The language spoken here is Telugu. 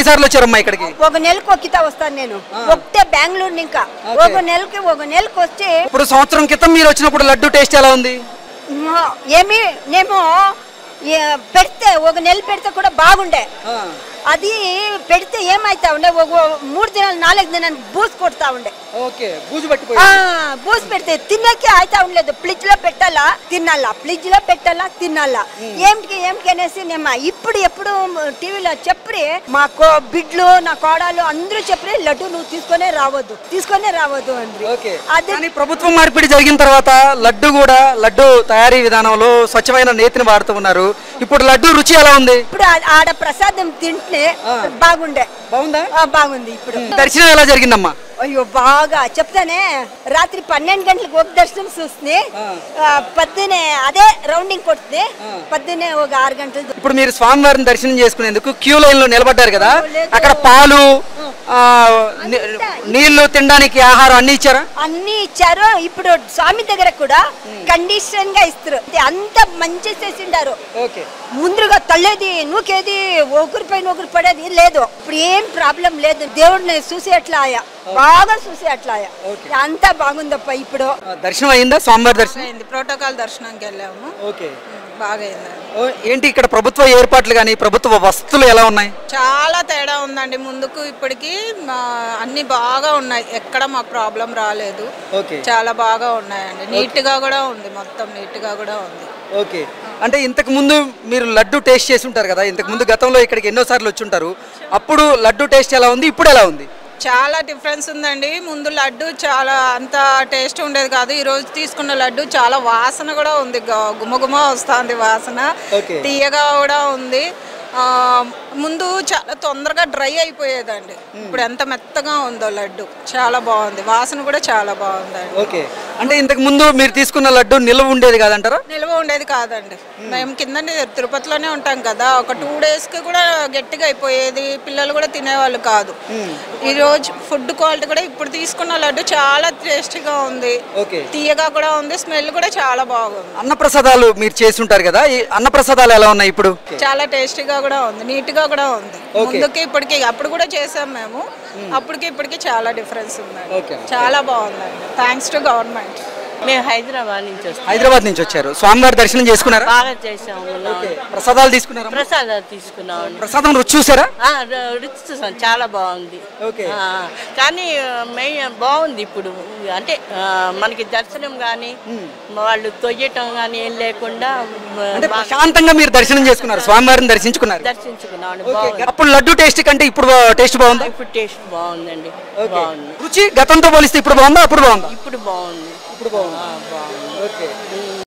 సార్లు వచ్చారమ్మా ఇక్కడికి? ఒక నెలకు ఒక్కితా వస్తాను నేను. ఒకటే బెంగళూరు ఇంకా ఒక నెలకు వచ్చి. ఇప్పుడు సంవత్సరం క్రితం మీరు వచ్చినప్పుడు లడ్డు టేస్ట్ ఎలా ఉంది? ఏమి నేమో పెడితే ఒక నెల పెడితే కూడా బాగుండే. అది పెడితే ఏమైతా ఉండే, ఒక 3 దినాలు 4 దినాలు బూజు కొడతా ఉండే. బూజు పెడితే తినకే అయితా ఉండలేదు. ఫ్రిడ్జ్ లో పెట్టాలా తినాలా, ఫ్రిడ్జ్ లో పెట్టాలా తినాలా, ఏమిటి అనేసి నేను ఇప్పుడు ఎప్పుడు టీవీలో చెప్పి మా బిడ్లు నా కోడలు అందరూ చెప్పి లడ్డు నువ్వు తీసుకొనే రావద్దు అండి. అదే ప్రభుత్వం మార్పిడి జరిగిన తర్వాత లడ్డు తయారీ విధానంలో స్వచ్ఛమైన నేతిని వాడుతూ ఉన్నారు. ఇప్పుడు లడ్డు రుచి ఎలా ఉంది? ఇప్పుడు ఆడ ప్రసాదం తింటే బాగుంది. ఇప్పుడు దర్శనం ఎలా జరిగిందమ్మా? అయ్యో బాగా చెప్తానే. రాత్రి 12 గంటలకు ఒక దర్శనం చూస్తుంది, పొద్దునే అదే రౌండింగ్ కొడుతుంది, పొద్దునే ఒక 6 గంటలు. ఇప్పుడు మీరు స్వామివారిని దర్శనం చేసుకునేందుకు క్యూ లైన్ లో నిలబడ్డారు కదా, అక్కడ పాలు నీళ్లు తినడానికి ఆహారం అన్ని ఇచ్చారా? అన్ని ఇచ్చారు. ఇప్పుడు స్వామి దగ్గర కూడా కండిషన్ గా ఇస్తారు, అంత మంచి చేసిండారు. ముందుగా తల్లేది నూకేది ఒకరిపైన ఒకరు పడేది లేదు. ఇప్పుడు ఏం ప్రాబ్లం లేదు. దేవుడిని చూసి అట్లా బాగా చూసి అట్లా అంతా బాగుందప్ప. ఇప్పుడు దర్శనం అయిందా? స్వామివారి దర్శనం అయింది. ప్రోటోకాల్ దర్శనానికి వెళ్ళాము. బాగా ఏంటి ఇక్కడ ప్రభుత్వ ఏర్పాట్లు కానీ ప్రభుత్వ వసతులు ఎలా ఉన్నాయి? చాలా తేడా ఉందండి. ముందుకు ఇప్పటికి అన్ని బాగా ఉన్నాయి. ఎక్కడ మాకు ప్రాబ్లం రాలేదు. చాలా బాగా ఉన్నాయండి. నీట్ గా కూడా ఉంది, మొత్తం నీట్ గా కూడా ఉంది. ఓకే. అంటే ఇంతకు ముందు మీరు లడ్డు టేస్ట్ చేసి ఉంటారు కదా, ఇంతకు ముందు గతంలో ఇక్కడికి ఎన్నోసార్లు వచ్చి ఉంటారు. అప్పుడు లడ్డు టేస్ట్ ఎలా ఉంది, ఇప్పుడు ఎలా ఉంది? చాలా డిఫరెన్స్ ఉందండి. ముందు లడ్డు చాలా అంత టేస్ట్ ఉండేది కాదు. ఈ రోజు తీసుకున్న లడ్డు చాలా వాసన కూడా ఉంది, గుమగుమ వస్తుంది వాసన, తీయగా కూడా ఉంది. ముందు చాలా తొందరగా డ్రై అయిపోయేదండి, ఇప్పుడు ఎంత మెత్తగా ఉందో లడ్డు. చాలా బాగుంది, వాసన కూడా చాలా బాగుందండి. ఓకే. అంటే ఇంతకు ముందు మీరు తీసుకున్న లడ్డు నిల్వ ఉండేది కాదంటారా? నిల్వ ఉండేది కాదండి. మేము కింద తిరుపతిలోనే ఉంటాం కదా, ఒక 2 days కి కూడా గట్టిగా అయిపోయేది, పిల్లలు కూడా తినేవాళ్ళు కాదు. ఈ రోజు ఫుడ్ క్వాలిటీ కూడా ఇప్పుడు తీసుకున్న లడ్డు చాలా టేస్టీగా ఉంది, తీయగా కూడా ఉంది, స్మెల్ కూడా చాలా బాగుంది. అన్నప్రసాదాలు మీరు చేసి ఉంటారు కదా, ఈ అన్నప్రసాదాలు ఎలా ఉన్నాయి ఇప్పుడు? చాలా టేస్టీగా కూడా ఉంది, నీట్ గా కూడా ఉంది. ముందుకి ఇప్పటికి, అప్పుడు కూడా చేసాం మేము, అప్పటికి ఇప్పటికి చాలా డిఫరెన్స్ ఉంది. చాలా బాగుందండి. Thanks to government. మేము హైదరాబాద్ నుంచి వచ్చారు. స్వామివారి దర్శనం చేసుకున్నారా? బాగా చేసాము. ప్రసాదాలు తీసుకున్నారా? ప్రసాదాలు తీసుకున్నాం. ప్రసాదం రుచి చూసారా? రుచి చూసాం, చాలా బాగుంది. కానీ బాగుంది ఇప్పుడు. అంటే మనకి దర్శనం కానీ వాళ్ళు తొయ్యటం కానీ ఏం లేకుండా శాంతంగా మీరు దర్శనం చేసుకున్నారు, స్వామివారిని దర్శించుకున్నాం. అప్పుడు లడ్డు టేస్ట్ కంటే ఇప్పుడు టేస్ట్ బాగుంది? ఇప్పుడు టేస్ట్ బాగుందండి, బాగుంది. రుచి గతంతో పోలిస్తే ఇప్పుడు బాగుందా, అప్పుడు బాగుందా? ఇప్పుడు బాగుంది. ఇప్పుడు బాగుంది. ఓకే.